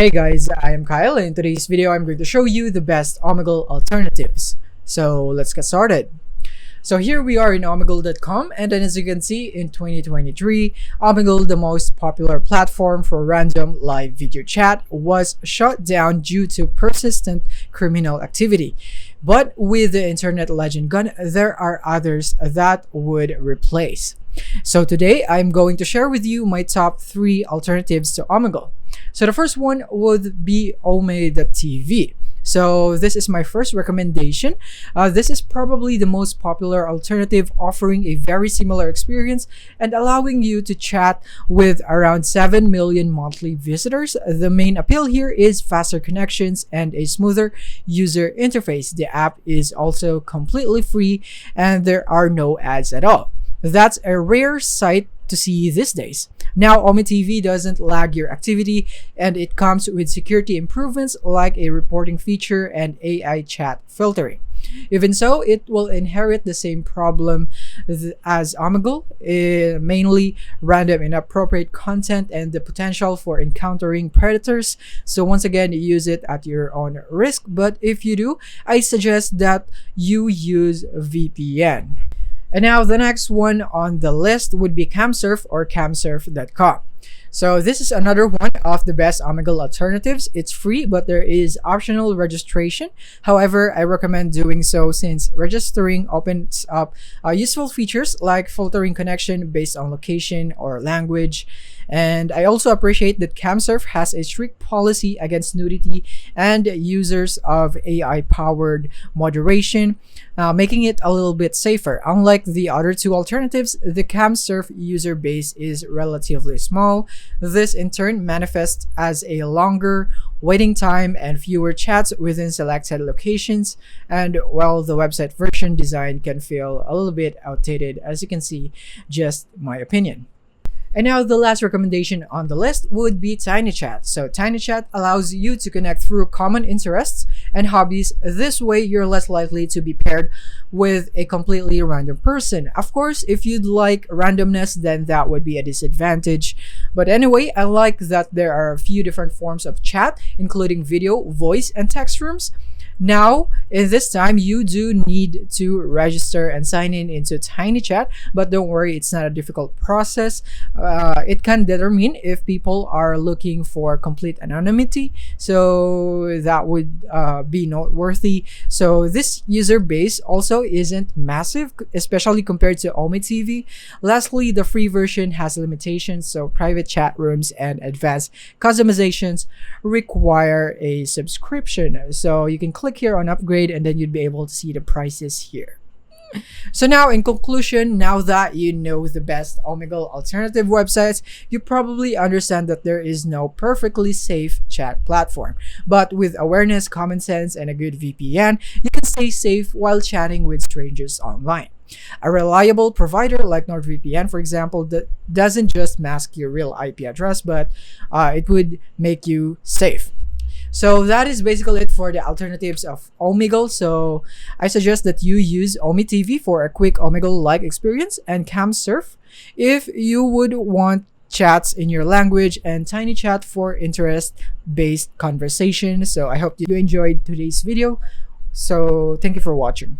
Hey guys, I am Kyle, and in today's video I'm going to show you the best Omegle alternatives. So let's get started. So here we are in Omegle.com, and then as you can see in 2023, Omegle, the most popular platform for random live video chat, was shut down due to persistent criminal activity. But with the internet legend gone, there are others that would replace. So today I'm going to share with you my top 3 alternatives to Omegle. So the first one would be Omegle.tv. So this is my first recommendation. This is probably the most popular alternative, offering a very similar experience and allowing you to chat with around 7 million monthly visitors. The main appeal here is faster connections and a smoother user interface. The app is also completely free and there are no ads at all. That's a rare sight to see these days. Now, OmeTV doesn't lag your activity, and it comes with security improvements like a reporting feature and AI chat filtering. Even so, it will inherit the same problem as Omegle, mainly random inappropriate content and the potential for encountering predators. So once again, use it at your own risk, but if you do, I suggest that you use VPN. And now the next one on the list would be CamSurf or camsurf.com. So this is another one of the best Omegle alternatives. It's free, but there is optional registration. However, I recommend doing so since registering opens up useful features like filtering connection based on location or language. And I also appreciate that CamSurf has a strict policy against nudity and users of AI-powered moderation, making it a little bit safer. Unlike the other 2 alternatives, the CamSurf user base is relatively small. This in turn manifests as a longer waiting time and fewer chats within selected locations. And while the website version design can feel a little bit outdated, as you can see, just my opinion. And now the last recommendation on the list would be TinyChat. So TinyChat allows you to connect through common interests and hobbies. This way, you're less likely to be paired with a completely random person. Of course, if you'd like randomness, then that would be a disadvantage. But anyway, I like that there are a few different forms of chat, including video, voice, and text rooms. Now, in this time, you do need to register and sign in into TinyChat, but don't worry, it's not a difficult process. It can determine if people are looking for complete anonymity, so that would be noteworthy. So this user base also isn't massive, especially compared to OmeTV. Lastly, the free version has limitations, so private chat rooms and advanced customizations require a subscription. So you can click here on upgrade and then you'd be able to see the prices here. So now in conclusion, now that you know the best Omegle alternative websites, you probably understand that there is no perfectly safe chat platform. But with awareness, common sense, and a good VPN, you can stay safe while chatting with strangers online. A reliable provider like NordVPN, for example, that doesn't just mask your real IP address, but it would make you safe. So that is basically it for the alternatives of Omegle. So I suggest that you use OmeTV for a quick Omegle-like experience and CamSurf if you would want chats in your language, and TinyChat for interest-based conversation. So I hope you enjoyed today's video. So thank you for watching.